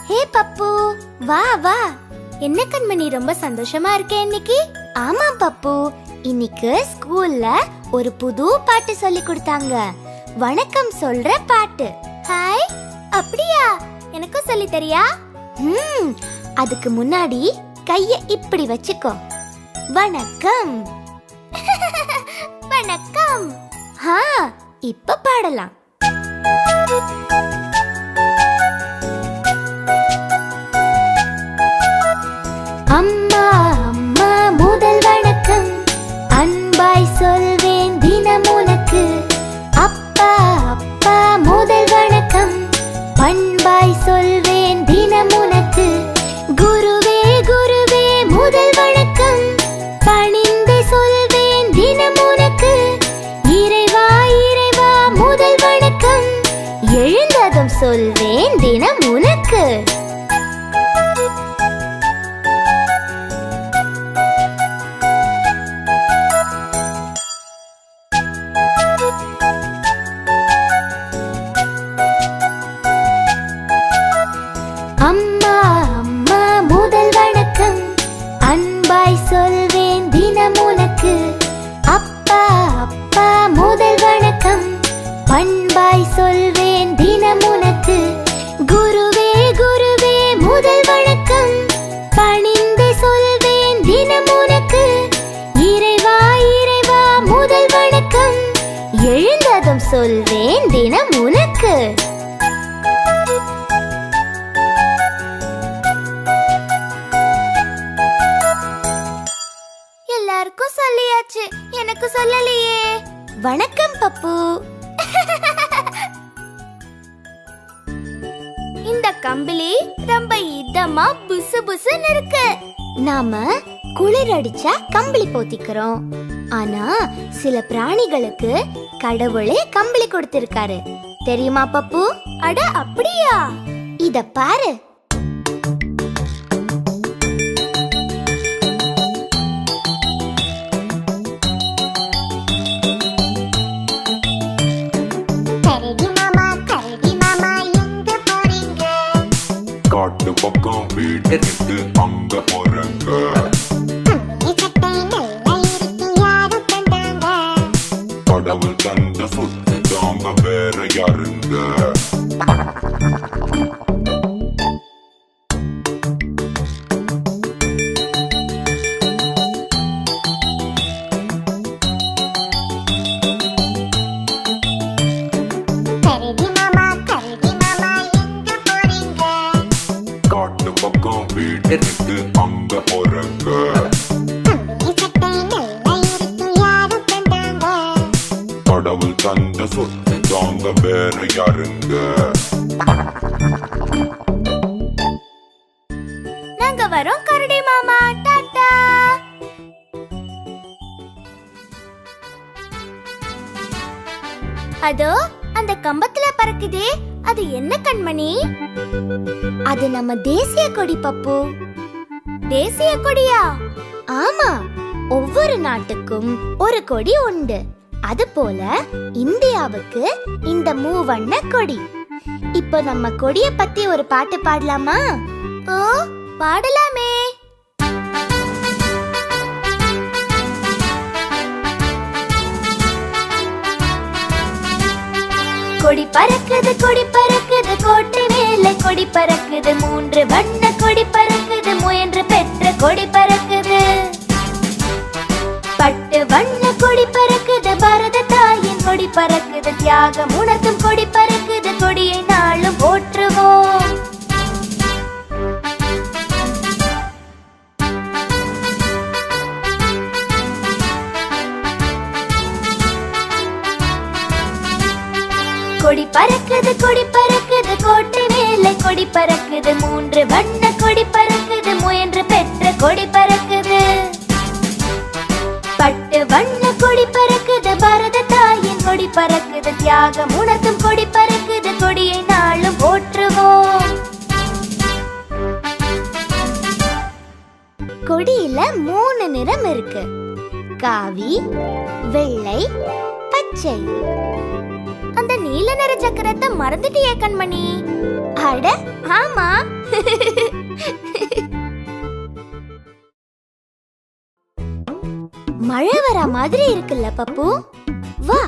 ஹே பப்பு, வா வா. என்ன கண்மணி, ரொம்ப சந்தோஷமா இருக்கே இன்னைக்கு? ஆமா பப்பு, இன்னைக்கு ஸ்கூல்ல ஒரு புது பாட்டு சொல்லி கொடுத்தாங்க. வணக்கம் சொல்ற பாட்டு. ஹாய், அப்படியா? எனக்கும் சொல்லி தரியா? அதுக்கு முன்னாடி கைய இப்படி வச்சுக்கோ. வணக்கம். வணக்கம். இப்ப பாடலாம். அம்மா அம்மா முதல் வணக்கம், அன்பாய் சொல்வேன் தினம் உனக்கு. அப்பா அப்பா முதல் வணக்கம், பண்பாய் சொல்வேன் தினம் உனக்கு. குருவே குருவே முதல் வணக்கம், பணிந்து சொல்வேன் தினம் உனக்கு. இறைவா இறைவா முதல் வணக்கம், எழுந்ததும் சொல்வேன் தினம் உனக்கு. அம்மா அம்மா முதல் வணக்கம், அன்பாய் சொல்வேன் தினம் உனக்கு. அப்பா அப்பா முதல் வணக்கம், பண்பாய் சொல்வேன் தினம் உனக்கு. குருவே குருவே முதல் வணக்கம், பணிந்து சொல்வேன் தினம் உனக்கு. இறைவா இறைவா முதல் வணக்கம், எழுந்ததும் சொல்வேன் தினம் உனக்கு. எல்லாருக்கும் சொல்லியாச்சு, எனக்கு சொல்லலையே. வணக்கம் பப்பு. இந்த கம்பளி ரொம்ப இதமா புசு புசுன்னு இருக்கு. நாம குளிர் அடிச்சா கம்பளி போத்திக்கிறோம். ஆனா சில பிராணிகளுக்கு கடவுளே கம்பளி கொடுத்திருக்காரு, தெரியுமா பப்பு? அட அப்படியா? இத பாரு. காட்டு பக்கம் வீடு விட்டு அங்க போறங்க. கடவுள் தந்த சொத்து தாங்க, வேற யாருங்க? காட்டு பக்கம் வீடு விட்டு அங்க போறங்க. கடவுள் தந்த சொத்து தாங்க, வேற யாருங்க? நாங்க வரோம் கரடி மாமா, டாடா. அதோ அந்த கம்பத்துல பறக்குதே, அது என்ன கண்மணி? அது நம்ம தேசிய கொடி பப்பு. தேசிய கொடியா? ஆமா, ஒவ்வொரு நாட்டுக்கும் ஒரு கொடி உண்டு. அது போல இந்தியாவுக்கு இந்த மூவண்ண கொடி. இப்போ நம்ம கொடிய பத்தி ஒரு பாட்டு பாடலாமா? ஓ, பாடலாமே. கொடி பறக்குது கொடி பறக்குது, கோட்டை மேலே கொடி பறக்குது. 3 வண்ண கொடி பறக்குது, முயன்று பெற்ற கொடி பறக்குது. பட்டு வண்ண கொடி பறக்குது, பாரத தாயின் கொடி பறக்குது. தியாகம் உணர்த்தும் கொடி பறக்குது, கொடியை நாளும் போற்றுவோம். கொடி பறக்குது கொடி பறக்குது, கோட்டை மேலே கொடி பறக்குது. 3 வண்ண கொடி பறக்குது, முயன்று பெற்ற கொடி பறக்குது. பட்டு வண்ண கொடி பறக்குது, பாரத தாயின் கொடி பறக்குது. தியாகம் உணர்த்தும் கொடி பறக்குது, கொடியை நாளும் போற்றுவோம். கொடியில 3 நிறம் இருக்கு. காவி, வெள்ளை, பச்சை. பச்சை. அந்த நீல நிற சக்கரத்தை மறந்துட்டியே கண்மணி. அட ஆமா. மழை வர மாதிரி இருக்குல்ல பப்பு? வா,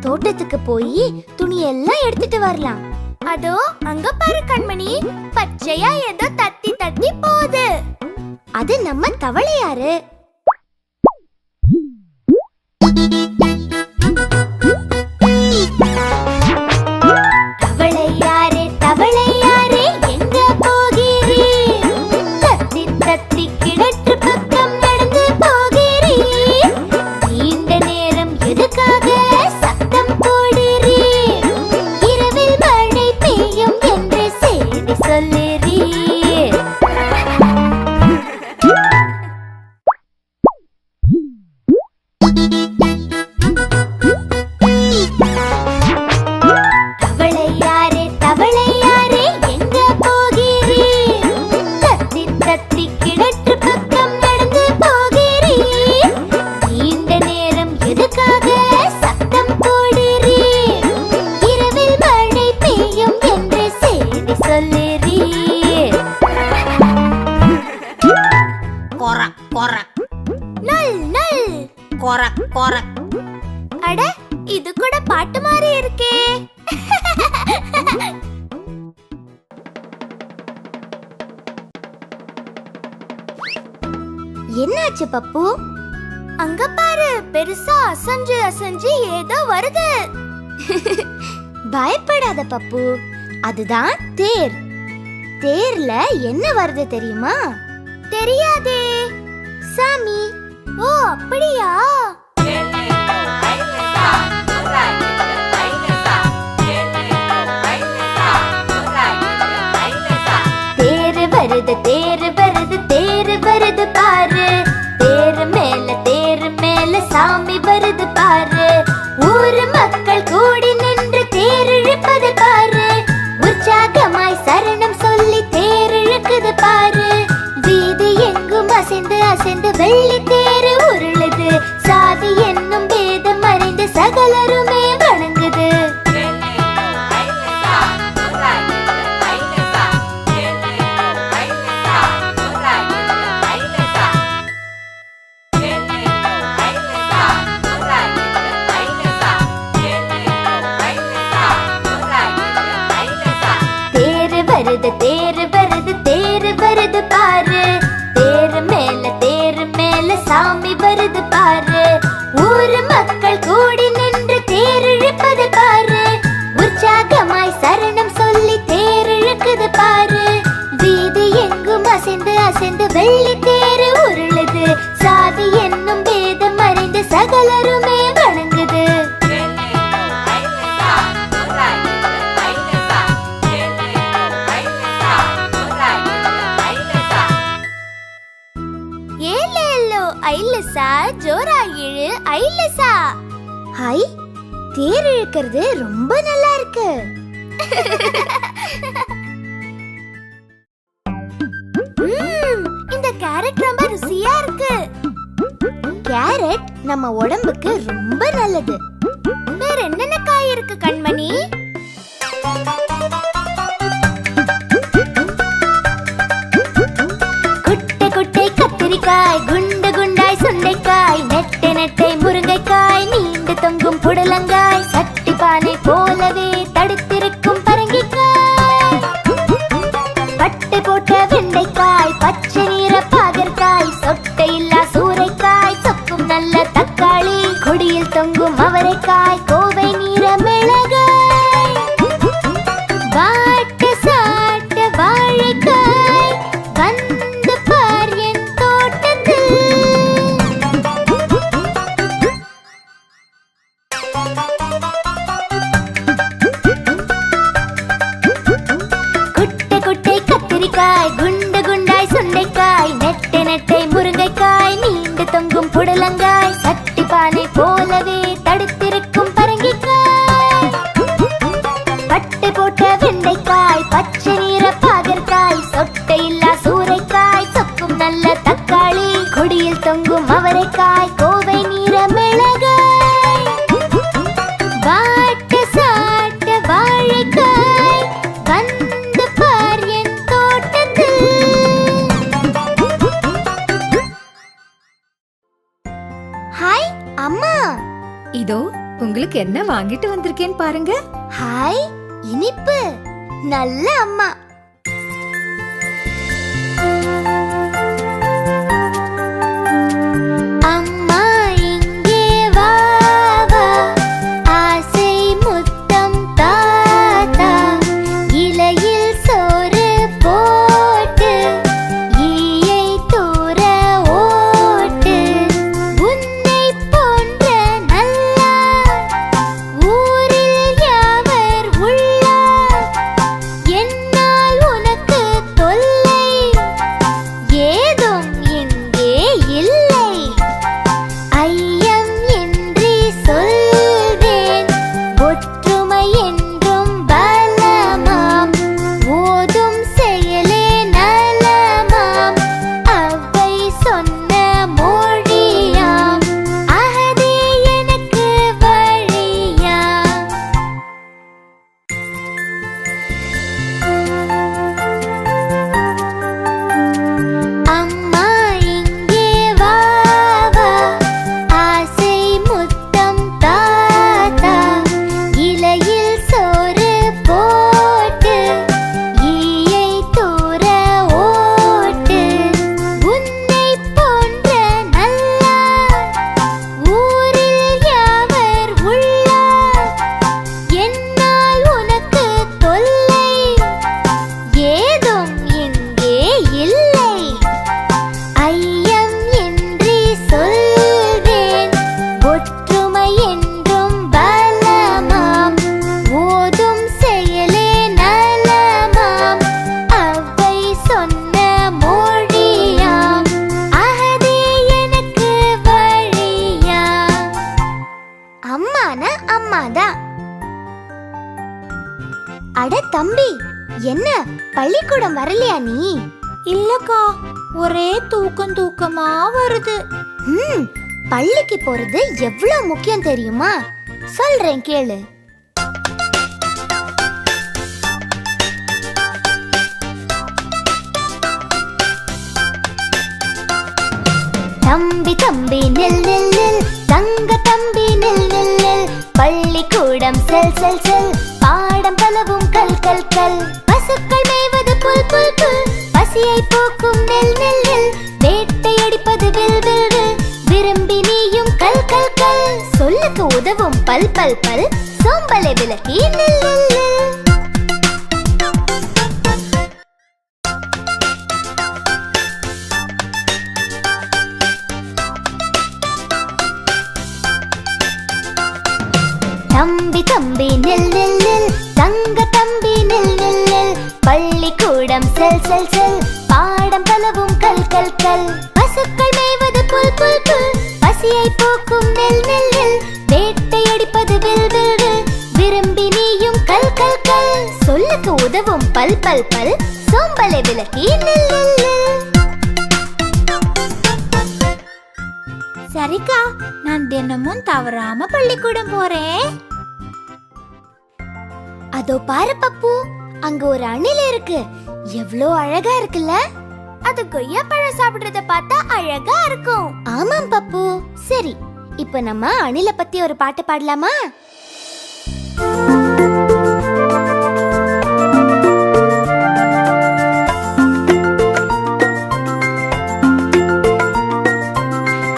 தோட்டத்துக்கு போய் துணியெல்லாம் எடுத்துட்டு வரலாம். அதோ அங்க பாரு கண்மணி, பச்சையா ஏதோ தத்தி தத்தி போகுது. அது நம்ம தவளையாரு. தவளையாரே தவளையாரே எங்க போகிறீர்? தத்தி தத்தி கிணற்று பக்கம் நடந்து போகிறீர். நீண்ட நேரம் எதுக்காக சத்தம் போடுறீர்? இரவில் மழை பெய்யும் என்று செய்தி சொல்லுறீர். தவளையாரே தவளையாரே எங்க போகிறீர்? தத்தி தத்தி கிணற்று பக்கம் நடந்து போகிறீர். நீண்ட நேரம் எதுக்காக சத்தம் போடுறீர்? இரவில் மழை பெய்யும் என்று செய்தி சொல்லுறீர். கொரக் கொரக் நல் நல். கொரக் கொரக். அட, இது கூட பாட்டு மாதிரி இருக்கே. என்னாச்சு பப்பு? அங்க பாரு, பெருசா அசஞ்சு அசஞ்சு ஏதோ வருது. பயப்படாத பப்பு, அதுதான் தேர். தேர்ல என்ன வருது தெரியுமா? தெரியாதே சாமி. ஓ அப்படியா? தேரு வருது தேரு வருது தேரு வருது பாரு. தேரு மேல சாமி வருது பாரு. ஊரு மக்கள் கூடி நின்று தேர் இழுப்பது பாரு. உற்சாகமாய் சரணம் சொல்லி தேர் இழுக்குது பாரு. வீதி எங்கும் அசைந்து அசைந்து வெள்ளி தேரு உருளுது. சாதி என்னும் பேதம் மறைந்து சகலருமே வணங்குது. தேரு வருது தேரு வருது பாரு. தேரு மேல சாமி வருது பாரு. ஊரு மக்கள் கூடி நின்று தேர் இழுப்பது பாரு. உற்சாகமாய் சரணம் சொல்லி தேர் இழுக்குது பாரு. வீதி எங்கும் அசைந்து அசைந்து வெள்ளி தேரு உருளுது. சாதி என்னும் பேதம் மறைந்து சகலருமே வணங்குது. ஐலசா ஜோரா இழு ஐலசா. ஹை, தேர் இழுக்கிறது ரொம்ப நல்லா இருக்கு. இந்த கேரட் ரொம்ப ருசியா இருக்கு. கேரட் நம்ம உடம்புக்கு ரொம்ப நல்லது. வேற என்னென்ன காய் இருக்கு கண்மணி? குட்டை குட்டை கத்திரிக்காய், குண்டு குண்டாய் சுண்டைக்காய், நெட்டை நெட்டை முருங்கைக்காய், நீண்டு தொங்கும் புடலங்காய், சட்டி பானை போலவே தடுத்திருக்கும் பரங்கிக்காய், பட்டை போட்ட வெண்டைக்காய், பச்சை நீர பாகற்காய், சொட்டை இல்லா சூரைக்காய், சொக்கும் நல்ல தக்காளி, கொடியில் தொங்கும் அவரைக்காய், கோவை நீர மிளகாய், வாட்ட சாட்ட வாழைக்காய், வந்து பார் என் தோட்டத்தில். குட்டை குட்டை கத்திரிக்காய், குண்டு குண்டாய் சுண்டைக்காய், நெட்டை நெட்டை முருங்கைக்காய், நீண்டு தொங்கும் புடலங்காய், சட்டி பானை போலவே தடுத்திருக்கும் பரங்கிக்காய், பட்டை போட்ட வெண்டைக்காய், பச்சை நீர பாகற்காய், சொட்டை இல்லா சூரைக்காய், சொக்கும் நல்ல தக்காளி, கொடியில் தொங்கும் அவரைக்காய், கோவை நீர மிளகாய், உங்களுக்கு என்ன வாங்கிட்டு வந்திருக்கேன்னு பாருங்க. ஹாய், இனிப்பு. நல்ல அம்மா. அட தம்பி, என்ன பள்ளிக்கூடம் வரலையா நீ? இல்லக்கா, ஒரே தூக்கமா வருது. பள்ளிக்கு போறது எவ்வளவு முக்கியம் தெரியுமா? சொல்றேன் கேளு. தம்பி தம்பி நில் நில் நில், தங்க தம்பி நில் நில் நில், பள்ளிக்கூடம் செல் செல் செல், பாடம் பலவும் கல் கல் கல், பசுக்கள் மேய்வது புல் புல் புல், பசியை போக்கும் நெல் நெல் நெல், வேட்டையடிப்பது வில் வில் வில், விரும்பி நீயும் கல் கல் கல், சொல்லுக்கு உதவும் பல் பல் பல், சோம்பலை விலக்கி நில் நில் நில். தம்பி தம்பி நில் நில் நில், தங்க தம்பி நில் நில் நில், பள்ளிக்கூடம் செல் செல் செல், பாடம் பலவும் கல் கல் கல், பசுக்கள் மேய்வது புல் புல் புல், பசியை போக்கும் நெல் நெல் நெல், வேட்டையடிப்பது வில் வில் வில், விரும்பி நீயும் கல் கல் கல், சொல்லுக்கு உதவும் பல் பல் பல், சோம்பலை விலக்கி நில் நில் நில். சரிக்கா, நான் தினமும் தவறாம பள்ளிக்கூடம் போறேன். அதோ பாரு பப்பு, அங்க ஒரு அணில் இருக்கு. எவ்வளோ அழகா இருக்குல்ல? அது கொய்யா பழம் சாப்பிடுறத பார்த்தா அழகா இருக்கும். ஆமாம் பப்பு. சரி, இப்ப நம்ம அணில பத்தி ஒரு பாட்டு பாடலாமா?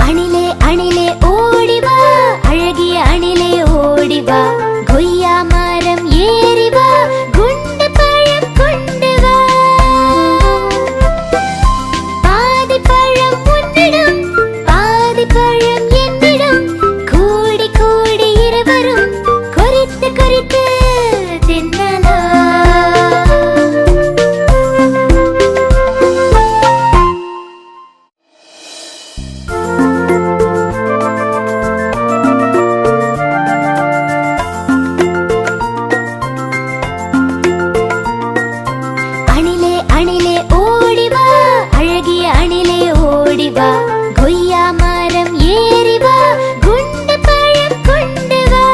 அணிலே அணிலே ஓடிவா, அழகிய அணிலே ஓடிவா, கொய்யா மரம் ஏறிவா, குண்டு பழம் கொண்டு வா, பாதி பழம் உன்னிடம் பாதி பழம் என்னிடம், கூடி கூடி இருவரும் குறித்து குறித்து தின்னலாம். அணிலே அணிலே ஓடிவா, அழகிய அணிலே ஓடிவா, கொய்யா மரம் ஏறிவா, குண்டு பழம் கொண்டு வா,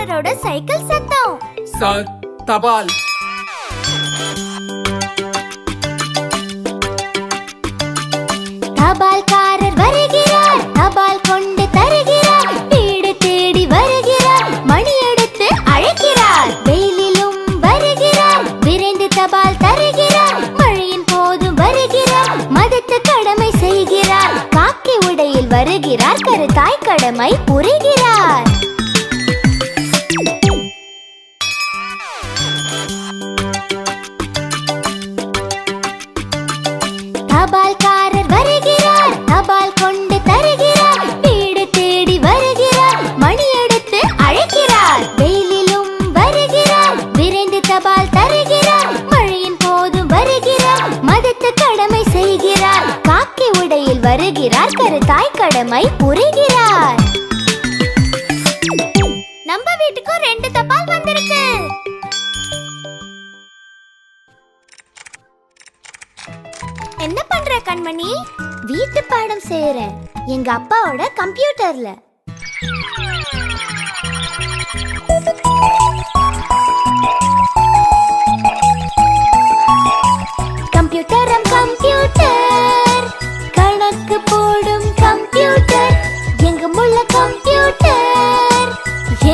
தபால்காரரோட சைக்கிள் சத்தம். சார், தபால். தபால்காரர் வருகிறார், தபால் கொண்டு தருகிறார், வீடு தேடி வருகிறார், மணி எடுத்து அழைக்கிறார், வெயிலிலும் வருகிறார், விரைந்து தபால் தருகிறார், மழையின் போதும் வருகிறார், மதத்து கடமை செய்கிறார், காக்கி உடையில் வருகிறார், கருத்தாய் கடமை புரிகிறார். தபால்காரர் வருகிறார், தபால் கொண்டு தருகிறார், வீடு தேடி வருகிறார், மணி எடுத்து அழைக்கிறார், வெயிலிலும் வருகிறார், விரைந்து தபால் தருகிறார், மழையின் போதும் வருகிறார், மதத்து கடமை செய்கிறார், காக்கி உடையில் வருகிறார், கருத்தாய் கடமை புரிகிறார். நம்ம வீட்டுக்கு 2 தபால் வந்திருக்கு. என்ன பண்ற கண்மணி? வீட்டு பாடம் செய்யறேன், எங்க அப்பாவோட கம்ப்யூட்டர்ல. கம்ப்யூட்டரம் கம்ப்யூட்டர், கணக்கு போடும் கம்ப்யூட்டர், எங்குமுள்ள கம்ப்யூட்டர்,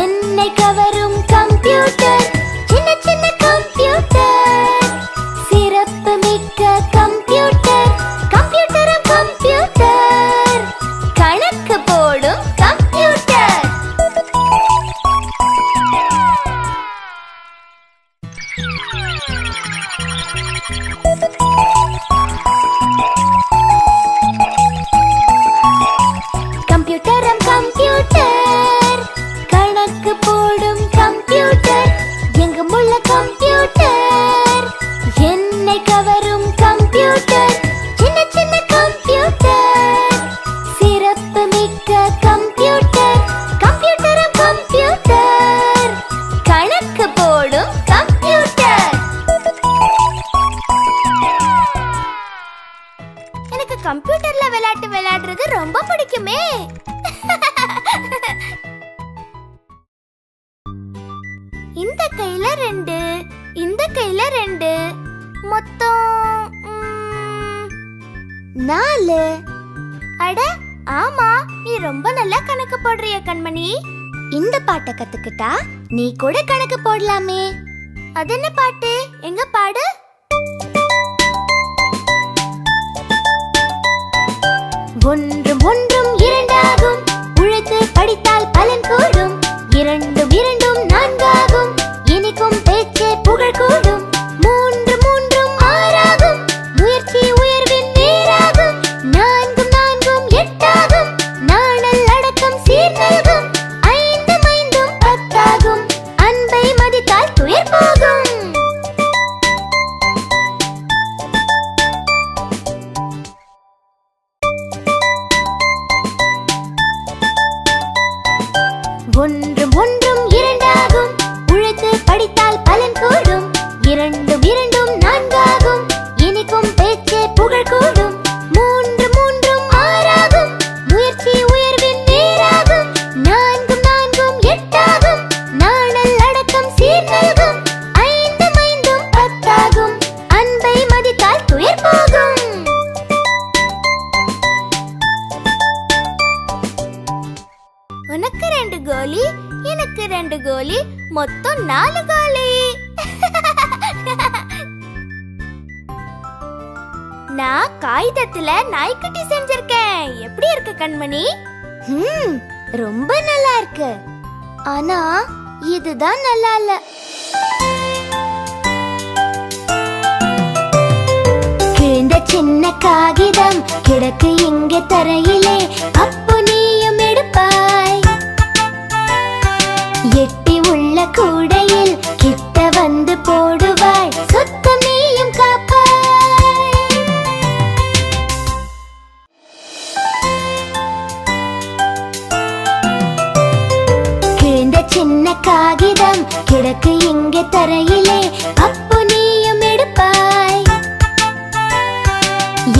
என்னை கவரும் கம்ப்யூட்டர், சின்ன சின்ன கம்ப்யூட்டர், சிறப்பு மிக்க கம்ப்யூட்டர், கம்ப்யூட்டரம் கம்ப்யூட்டர், கணக்கு போடும் கம்ப்யூட்டர். கம்ப்யூட்டரம் கம்ப்யூட்டர், கணக்கு போடும் கம்ப்யூட்டர், எங்குமுள்ள கம்ப்யூட்டர், என்னை கவரும் கம்ப்யூட்டர், சின்ன சின்ன கம்ப்யூட்டர், சிறப்பு மிக்க கம்ப்யூட்டர், கம்ப்யூட்டரம் கம்ப்யூட்டர், கணக்கு போடும் கம்ப்யூட்டர். எனக்கு கம்ப்யூட்டர்ல விளையாட்டு விளையாடுறது ரொம்ப பிடிக்குமே. இந்த கையில 2, இந்த கையில 2, மொத்தம் 4. அட ஆமா, நீ ரொம்ப நல்லா கணக்கு போடுறிய கண்மணி. இந்த பாட்டை கத்துக்கிட்டா நீ கூட கணக்கு போடலாமே. அது என்ன பாட்டு? எங்க பாடு. ஒன்றும் ஒன்றும் இரண்டாகும், உழைத்து படித்தால் பலன் கூடும், இரண்டும் இரண்டும் 4 ஆகும், இனிக்கும் பேச்சே புகழ் கூடும், 3 3 6 ஆகும், முயற்சி உயர்வின் நேராகும், 4 4 8 ஆகும், நாணல் அடக்கம் சீர் நல்கும், 5 5 10 ஆகும், அன்பை மதித்தால் துயர் போகும். ஒன்றும் ஒன்றும் இரண்டாகும், உழைத்து படித்தால் பலன் கூடும், இரண்டும் இரண்டும் 4 ஆகும், இனிக்கும் பேச்சே புகழ் கூடும், 3 3 6 ஆகும், முயற்சி உயர்வின் நேராகும், 4 4 8 ஆகும், நாணல் அடக்கம் சீர் நல்கும், 5 5 10 ஆகும், அன்பை மதித்தால் துயர் போகும். உனக்கு 2 கோலி, எனக்கு 2 கோலி, மொத்தம் 4 கோலி. நான் காகிதத்துல நாய்க்குட்டி செஞ்சிருக்கேன். எப்படி இருக்கு கண்மணி? ரொம்ப நல்லா இருக்கு. ஆனா இதுதான் நல்லா இல்ல. கிழிந்த சின்ன காகிதம் கிடக்கு இங்கே தரையிலே, அப்போ நீயும் எடுப்பாய், எட்டி உள்ள கூடையில் கிட்ட வந்து போடுவாய், சுத்தம் நீயும் காப்பாய். கிழிந்த சின்ன காகிதம் கிடக்கு இங்கே தரையிலே, அப்போ நீயும் எடுப்பாய்,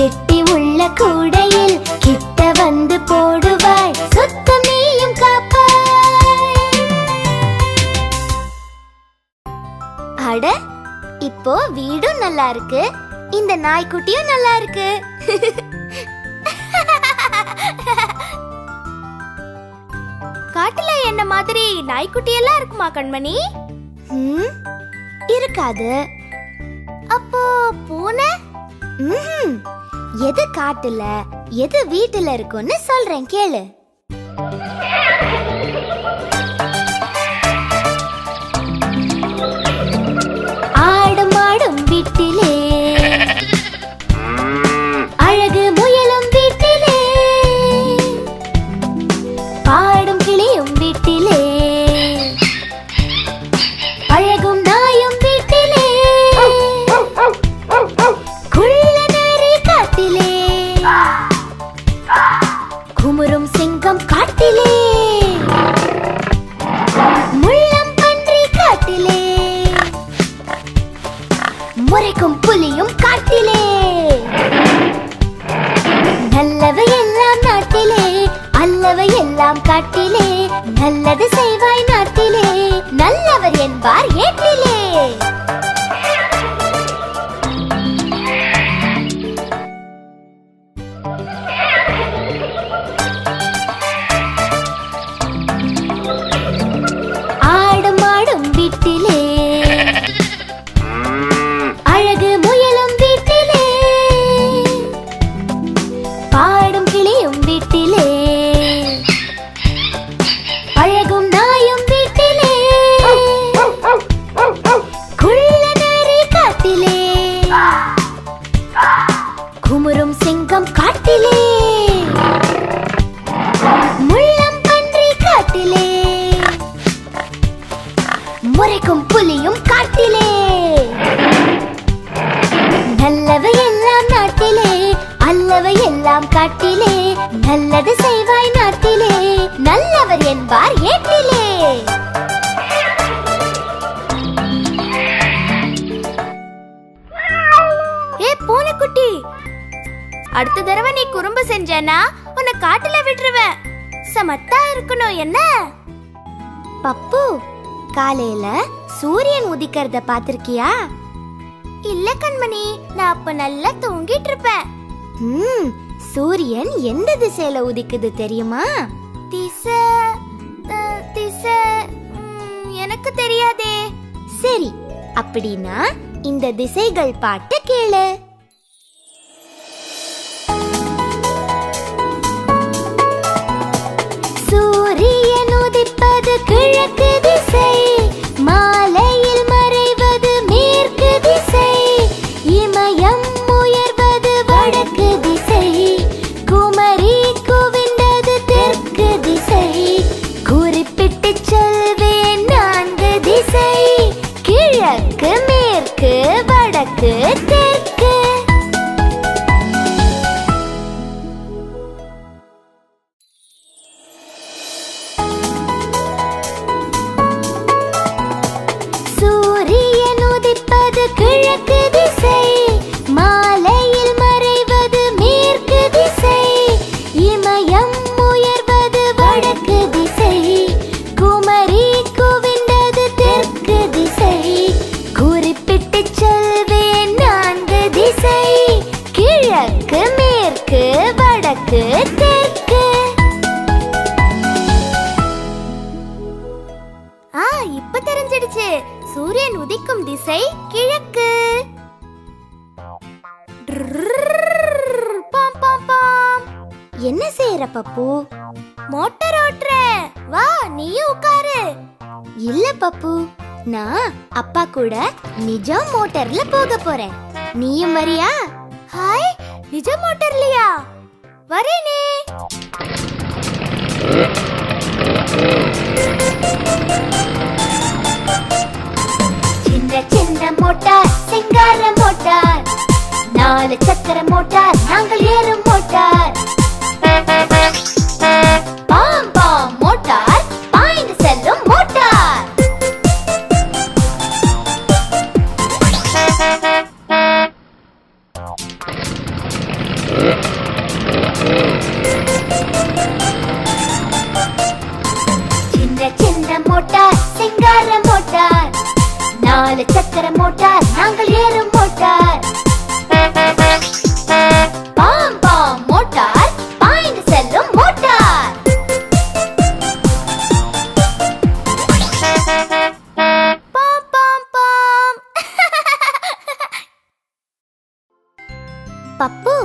எட்டி உள்ள கூடையில் கிட்ட வந்து போடுவாய், சுத்தம் நீயும் காப்பாய். அட, இப்போ வீடும் நல்லா இருக்கு, இந்த நாய்க்குட்டியும் நல்லா இருக்கு. காட்டுல என்ன மாதிரி நாய்க்குட்டி எல்லாம் இருக்குமா கண்மணி? இருக்காது. அப்போ பூனை? எது காட்டுல எது வீட்டுல இருக்குன்னு சொல்றேன் கேளு. ஆடும் ஆடும் வீட்டிலே, அழகு முயலும் வீட்டிலே, பாடும் கிளியும் வீட்டிலே, அழகும் நாயும் வீட்டிலே, குள்ள நரி காட்டிலே, குமுறும் சிங்கம் காட்டிலே, முள்ளம் பன்றி காட்டிலே, முறைக்கும் புலியும் காட்டிலே, நல்லவை எல்லாம் நாட்டிலே, அல்லவை எல்லாம் காட்டிலே, நல்லது செய்வாய் நாட்டிலே, நல்லவர் என்பார் ஏட்டிலே. ஆடும் ஆடும் வீட்டிலே, அழகு முயலும் வீட்டிலே, பாடும் கிளியும் வீட்டிலே, அழகும் நாயும் வீட்டிலே, குள்ள நரி காட்டிலே, குமுறும் சிங்கம் காட்டிலே, முள்ளம் பன்றி காட்டிலே, முறைக்கும் புலியும் காட்டிலே, நல்லவை எல்லாம் நாட்டிலே, அல்லவை எல்லாம் காட்டிலே, நல்லது செய்வாய் நாட்டிலே, நல்லவர் என்பார் ஏட்டிலே. ஏ பூனைக்குட்டி, அடுத்த தடவை நீ குறும்பு செஞ்சேனா உன்னை காட்டுல விட்டுருவேன். சமத்தா இருக்கணும் என்ன? பப்பு, காலையில சூரியன் உதிக்கிறத பாத்திருக்கியா? இல்ல கண்மணி, நான் அப்ப நல்லா தூங்கிட்டு இருப்பேன். சூரியன் எந்த திசையில உதிக்குது தெரியுமா? திசை திசை எனக்கு தெரியாதே. சரி, அப்படின்னா இந்த திசைகள் பாட்டு கேளு. சூரியன் உதிப்பது கிழக்கு திசை, மாலையில் மறைவது மேற்கு திசை, இமயம் உயர்வது வடக்கு திசை, குமரி குவிந்தது தெற்கு திசை, குறிப்பிட்டு சொல்வேன் 4 திசை, கிழக்கு மேற்கு வடக்கு தெற்கு. சூரியன் உதிப்பது கிழக்கு திசை, மாலையில் மறைவது மேற்கு திசை, இமயம் உயர்வது வடக்கு திசை, குமரி குவிந்தது தெற்கு திசை, குறிப்பிட்டு சொல்வேன் 4 திசை, கிழக்கு மேற்கு வடக்கு தெற்கு. இப்ப தெரிஞ்சிடுச்சு, சூரியன் உதிக்கும் திசை கிழக்கு. பாம் பாம் பாம். என்ன செய்யற பப்பு? மோட்டார் ஓட்டுற. வா, நீயும் உட்காரு. இல்ல பப்பு, நான் அப்பா கூட நிஜம் மோட்டார்ல போக போறேன். நீயும் வரியா? ஹாய், நிஜம் மோட்டார்லயா? வரேனே. சின்ன சின்ன மோட்டார், சிங்கார மோட்டார், 4 சக்கர மோட்டார், நாங்கள் ஏறும் மோட்டார். பாம் பாம் மோட்டார், பாய்ந்து செல்லும் மோட்டார். 4 சக்கர மோட்டார் நாங்கள் ஏறும் மோட்டார். பாம் பாம் மோட்டார் பாய்ந்து செல்லும் மோட்டார். பாம் பாம் பாம். பப்பு,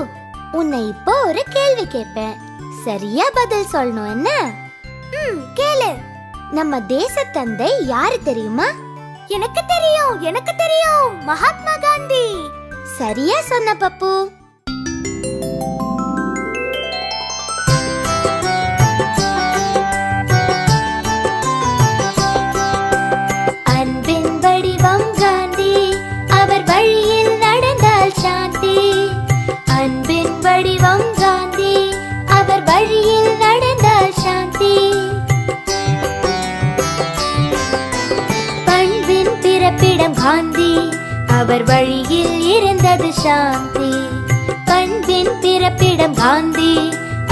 உன்னை இப்போ ஒரு கேள்வி கேட்பேன், சரியா பதில் சொல்லணும். என்ன? கேளு. நம்ம தேச தந்தை யாரு தெரியுமா? எனக்கு தெரியும், எனக்கு தெரியும், மகாத்மா காந்தி. சரியா சொன்ன பப்பு. அன்பின் வடிவம் காந்தி, அவர் வழியில் நடந்தால் சாந்தி. அன்பின் வடிவம் காந்தி, அவர் வழியில் நடந்தால் சாந்தி. பண்பின் பிறப்பிடம் காந்தி, அவர் வழியில் இருந்தது சாந்தி. பண்பின் பிறப்பிடம் காந்தி,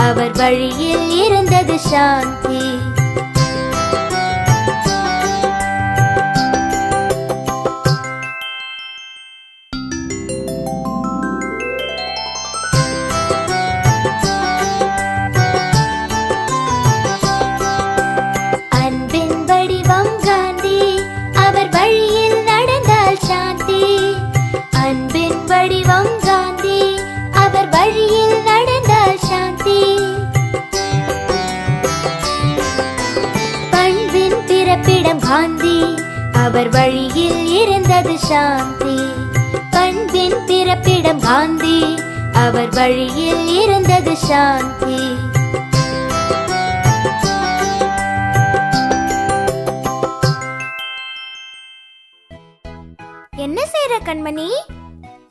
அவர் வழியில் இருந்தது சாந்தி. காந்தி, அவர் வழியில் இருந்தது சாந்தி. பண்பின் பிறப்பிடம் காந்தி, அவர் வழியில் இருந்தது சாந்தி. என்ன செய்யற கண்மணி?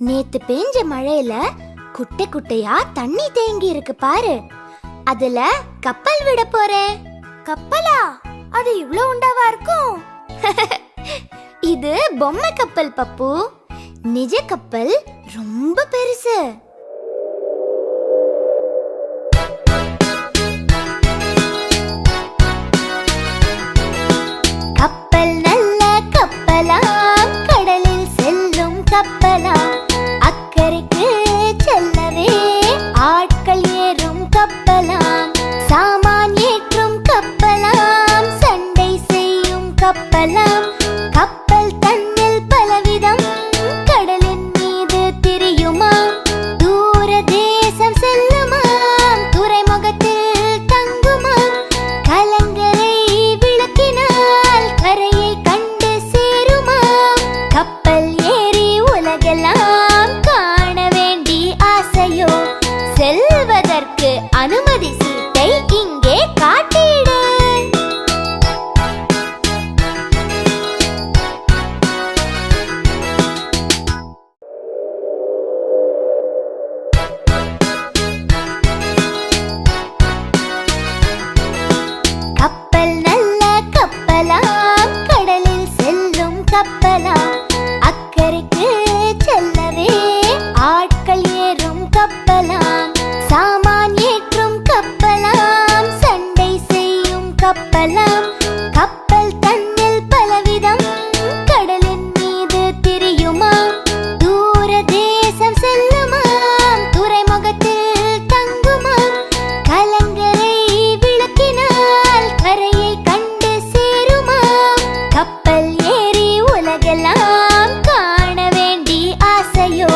நேத்து பெஞ்ச மழையில குட்டை குட்டையா தண்ணி தேங்கி இருக்கு பாரு. அதுல கப்பல் விட போறேன். கப்பலா? அது இவ்ளோ உண்டாவா இருக்கும்? இது பொம்மை கப்பல் பப்பு. நிஜ கப்பல் ரொம்ப பெருசு. கப்பல் நல்ல கப்பலாம், கடலில் செல்லும் கப்பலாம். அக்கறைக்கு செல்லவே ஆட்கள் ஏறும் கப்பலாம். சாமான் ஏற்றும் கப்பலாம், சண்டை செய்யும் கப்பலாம். கப்பல் தன்னில் பலவிதம், கடலின் மீது திரியுமா. தூர தேசம் செல்லுமாம், துறைமுகத்தில் தங்குமாம். கலங்கரை விளக்கினால் கரையை கண்டு சேருமாம். கப்பல் ஏறி உலகெல்லாம் காண வேண்டி ஆசையோ, செல்வதற்கு அனுமதி சீட்டை இங்கே காட்டிடு. கப்பல் நல்ல கப்பலாம், கடலில் செல்லும் கப்பலாம். அக்கறைக்கு செல்லவே ஆட்கள் ஏறும் கப்பலாம். சாமான் ஏற்றும் கப்பலாம், சண்டை செய்யும் கப்பலாம். கப்பல் தன்னில் பலவிதம், கடலின் மீது திரியுமாம். தூர தேசம் செல்லுமாம், துறைமுகத்தில் தங்குமாம். கலங்கரை விளக்கினால் கரையை கண்டு சேருமாம். கப்பல் ஏறி உலகெல்லாம் காண வேண்டி ஆசையோ,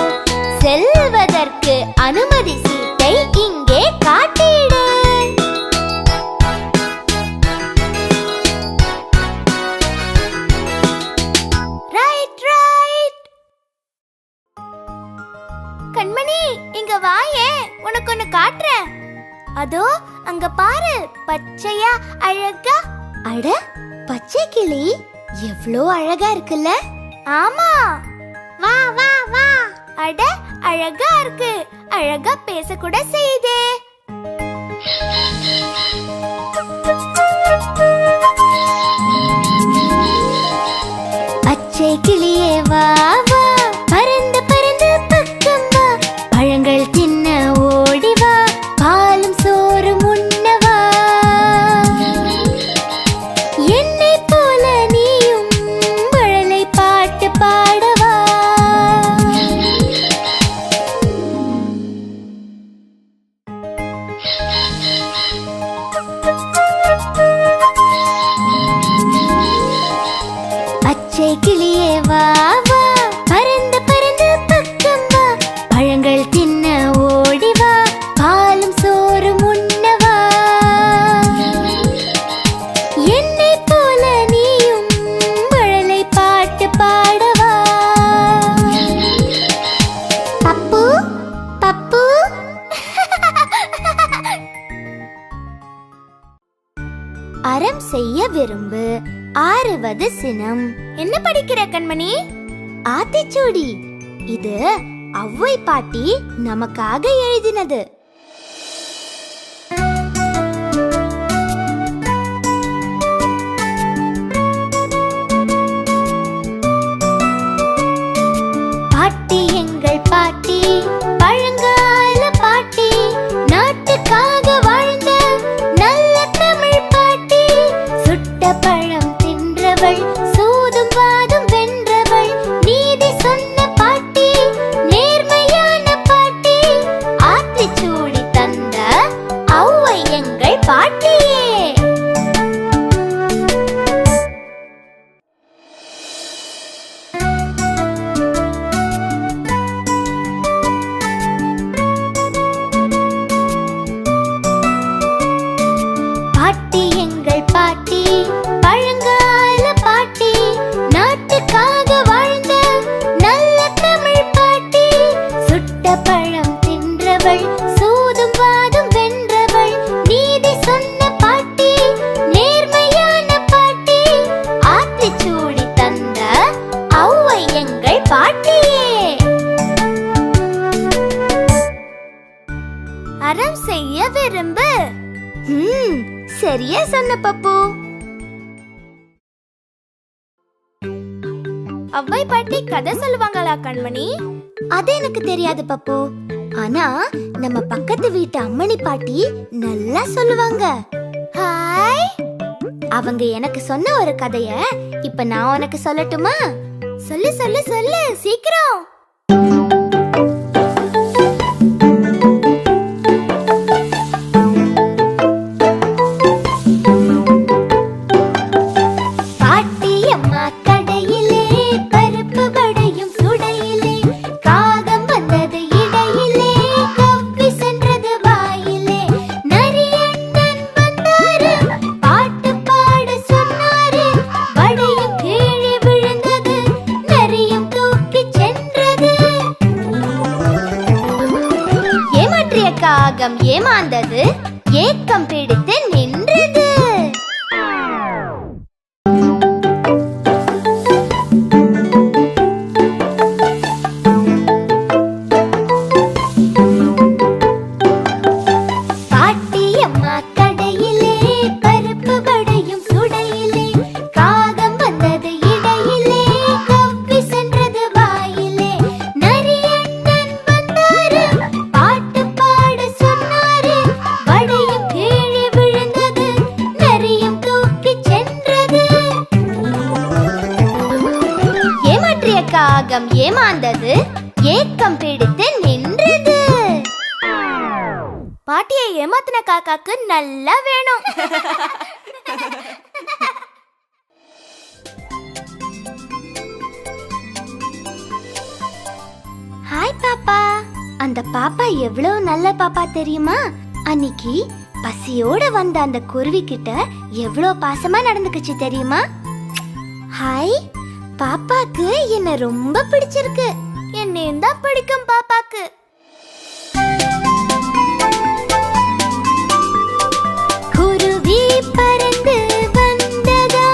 செல்வதற்கு அனுமதி சீட்டை இங்கே காட்டிடு. Right right. கண்மணி, இங்க வாயே, உனக்கு ஒன்னு காட்டுறேன். அதோ அங்க பாரு, பச்சையா அழகா. அட, பச்சை கிளி எவ்ளோ அழகா இருக்குல்ல? ஆமா, வா வா வா. அட, அழகா இருக்கு. அழகா பேச கூட செய்தே. பச்சை கிளியே வா வா, பறந்து பறந்து பக்கம் வா. பழங்கள் தின்ன ஓடி வா, பாலும் சோறும் உண்ணவா. என்னை போல நீயும் மழலை பாட்டு பா. வா வா, பறந்து பறந்து பக்கம் வா, பழங்கள் தின்ன ஓடி வா, பாலும் சோறும் உண்ணவா. என்னை போல நீயும் மழலை பாட்டு பாடவா. பப்பு பப்பு. அறம் செய்ய விரும்பு, ஆறுவது சினம். என்ன படிக்கிற கண்மணி? ஆத்திச்சூடி. இது ஔவை பாட்டி நமக்காக எழுதினது. பாட்டி எங்கள் பாட்டி, பழங்கால பாட்டி, நாட்டுக்காக வாழ்ந்த நல்ல தமிழ் பாட்டி. சுட்ட பழம் தின்றவள், சூதும் வாதும் வென்றவள், நீதி சொன்ன பாட்டி, நேர்மையான பாட்டி, ஆத்திச்சூடி தந்த ஔவை எங்கள் பாட்டியே. பாட்டி எங்கள் பாட்டி, பழங்கால பாட்டி, நாட்டுக்காக வாழ்ந்த நல்ல தமிழ் பாட்டி. சுட்ட பழம் தின்றவள், சூதும் வாதும் வென்றவள், நீதி சொன்ன பாட்டி, நேர்மையான பாட்டி, ஆத்திச்சூடி தந்த ஔவை எங்கள் பாட்டியே. அறம் செய்ய விரும்பு. சரியா சொன்ன பப்பு. ஔவை பாட்டி கதை சொல்லுவாங்களா கண்மணி? அது எனக்கு தெரியாது பப்பு. ஆனா நம்ம பக்கத்து வீட்டு அம்மணி பாட்டி நல்லா சொல்லுவாங்க. ஹாய். அவங்க எனக்கு சொன்ன ஒரு கதைய இப்ப நான் உனக்கு சொல்லட்டுமா? சொல்லு சொல்லு சொல்லு சீக்கிரம். காகம் ஏமாந்தது, ஏக்கம் பிடித்து நின்றது. பாட்டியம்மா கடையிலே, பருப்பு வடையும் சுடையிலே, காகம் வந்தது இடையிலே, கவ்வி சென்றது வாயிலே. நரியண்ணன் வந்தாரு, பாட்டு பாட சொன்னாரு, வடையும் கீழே விழுந்தது, நரியும் தூக்கி சென்றது. ஏமாற்றிய காகம் ஏமாந்தது, ஏக்கம் பிடித்து நின்றது. பாட்டியை ஏமாத்தின காக்காக்கு நல்லா வேணும். ஹாய் பாப்பா. அந்த பாப்பா எவ்வளவு நல்ல பாப்பா தெரியுமா? அன்னைக்கு பசியோட வந்த அந்த குருவி கிட்ட எவ்வளவு பாசமா நடந்துக்குச்சு தெரியுமா? ஹாய். பாப்பாக்கு என்ன ரொம்ப பிடிச்சிருக்கு. என்னையும் தான் பிடிக்கும் பாப்பாக்கு. குருவி பறந்து வந்ததா,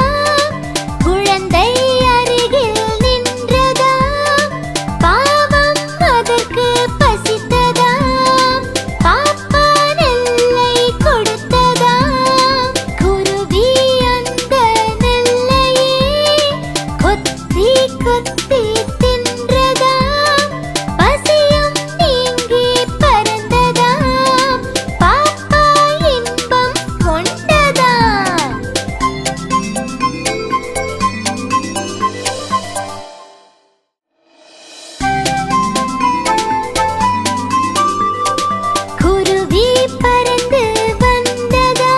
குழந்தை அருகில் நின்றதா, பாவம் அதற்கு பசித்ததா, பாப்பா நெல்லை கொடுத்ததா, குருவி அந்த நெல்லையே கொத்தி கொத்தி தின்றதா, பசியும் நீங்கி பறந்ததா, பாப்பா இன்பம் கொண்டதா. குருவி பறந்து வந்ததா,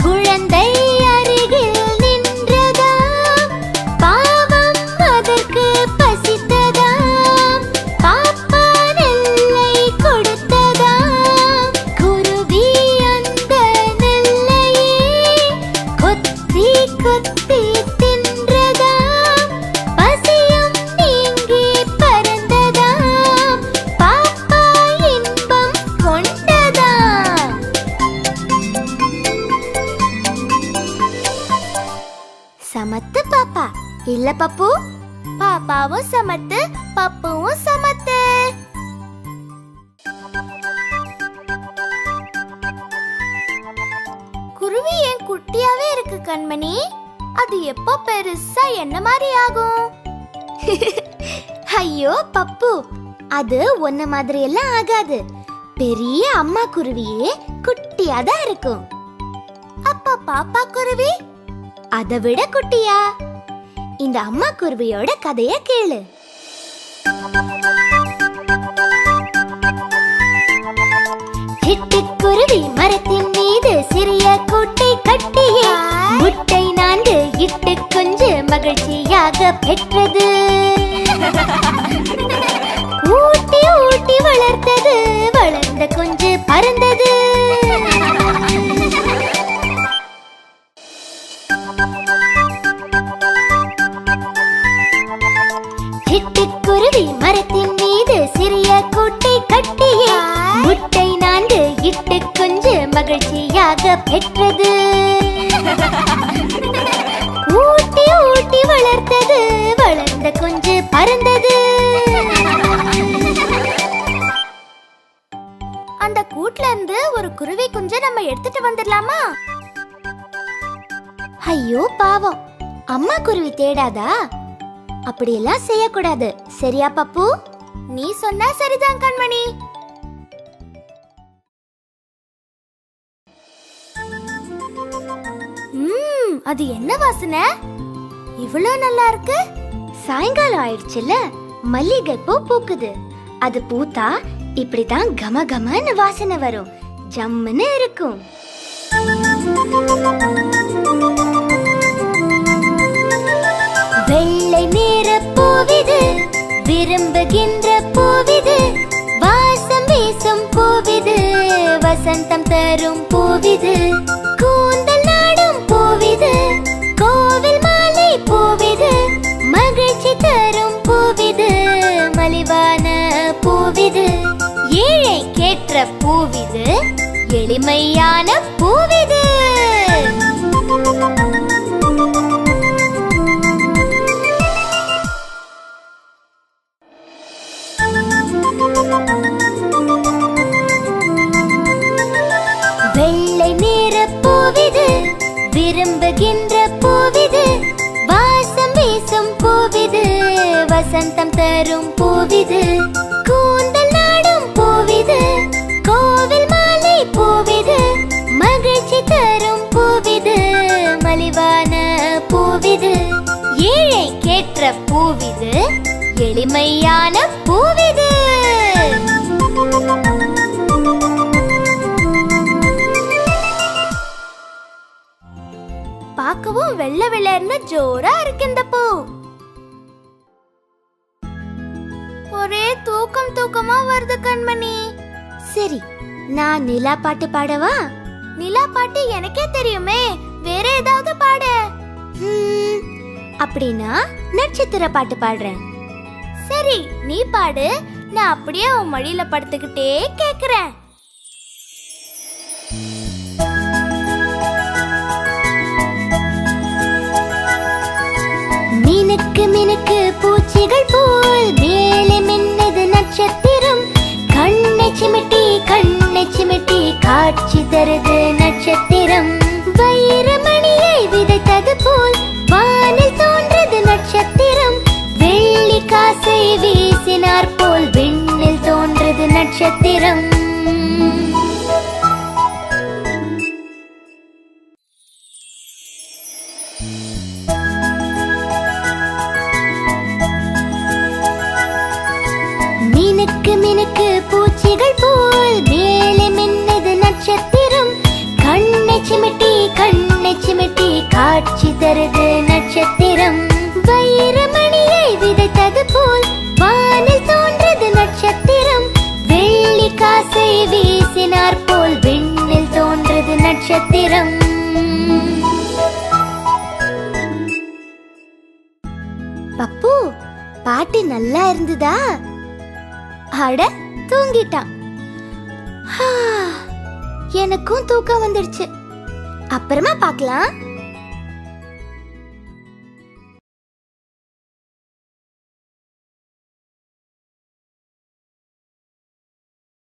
குழந்தை அருகில் நின்றதா, பாவம் இல்ல பப்பு? பாப்பாவும் சமத்து, பப்புவும் சமத்து. குருவி ஏன் குட்டியாவே இருக்கு கண்மணி? அது எப்போ பெருசா என்ன மாதிரி ஆகும்? ஐயோ பப்பு, அது ஒன்ன மாதிரி எல்லாம் ஆகாது. பெரிய அம்மா குருவியே குட்டியாதான் இருக்கும். அப்ப பாப்பா குருவி அதை விட குட்டியா? இந்த அம்மா குருவியோட கதைய கேளு. சிட்டுக்குருவி மரத்தின் மீது சிறிய கூட்டை கட்டியே முட்டை 4 இட்டு கொஞ்சு மகிழ்ச்சியாக பெற்றது. ஊட்டி ஊட்டி வளர்த்தது, வளர்ந்த கொஞ்சு பறந்தது. சிட்டுக்குருவி மரத்தின் மீது சிறிய கூட்டை கட்டியே முட்டை 4 இட்டு கொஞ்சு மகிழ்ச்சியாக பெற்றது. ஊட்டி ஊட்டி வளர்த்தது, வளர்ந்த கொஞ்சு பறந்தது. அந்த கூட்ல இருந்து ஒரு குருவி குஞ்சு நம்ம எடுத்துட்டு வந்துடலாமா? ஐயோ பாவம், அம்மா குருவி தேடாதா? அப்படியெல்லாம் செய்யக்கூடாது, சரியா பப்பு? நீ சொன்னா சரிதான் கண்மணி. அது என்ன வாசனை? இவ்வளவு நல்லா இருக்கு. சாயங்காலம் ஆயிடுச்சுல, மல்லிகை பூ பூக்குது. அது பூத்தா இப்படிதான் கம கமன்னு வாசனை வரும், ஜம்முன்னு இருக்கும். வெள்ளை நிற பூவிது, விரும்புகின்ற பூவிது, வாசம் வீசும் பூவிது, வசந்தம் தரும் பூவிது, கூந்தல் நாடும் பூவிது, கோவில் மாலை பூவிது, மகிழ்ச்சி தரும் பூவிது, மலிவான பூவிது, ஏழை கேற்ற பூவிது, எளிமையான பூவிது. வெள்ளை நிற பூவிது, விரும்புகின்ற பூவிது, வாசம் வீசும் பூவிது, வசந்தம் தரும் பூவிது, கூந்தல் நாடும் பூவிது, கோவில் மாலை பூவிது, மகிழ்ச்சி தரும் பூவிது, மலிவான பூவிது, ஏழை கேற்ற பூவிது, எளிமையான பூவிது. பார்க்கவும் வெள்ளை வெள்ளன்னு ஜோரா இருக்கு இந்த பூ. ஒரே தூக்கம் தூக்கமா வருது கண்மணி. சரி, நான் நிலா பாட்டு பாடவா? நிலா பாட்டு எனக்கே தெரியுமே, வேற ஏதாவது பாடு. அப்படின்னா நட்சத்திர பாட்டு பாடுறேன். சரி, நீ பாடு, நான் அப்படியே உன் மடியில படுத்துக்கிட்டே கேக்குறேன். மினுக்கு மினுக்கு பூச்சிகள் போல் மேலே மின்னது நட்சத்திரம், கண்ணை சிமிட்டி காட்சி தருது நட்சத்திரம், வைரமணியை விதைத்தது போல் வானில் தோன்றது நட்சத்திரம், வெள்ளி காசை வீசினார் போல் விண்ணில் தோன்றது நட்சத்திரம். மினுக்கு மினுக்கு பூச்சிகள் போல் மேலே மின்னது நட்சத்திரம், கண்ணை சிமிட்டி காட்சி தருது நட்சத்திரம், வைரமணியை விதைத்தது போல் வானில் தோன்றது நட்சத்திரம், வெள்ளி காசை வீசினார் போல் விண்ணில் தோன்றது நட்சத்திரம். பப்பு, பாட்டு நல்லா இருந்ததா? அட, தூங்கிட்டான். எனக்கும் தூக்கம் வந்துடுச்சு. அப்புறமா பார்க்கலாம்.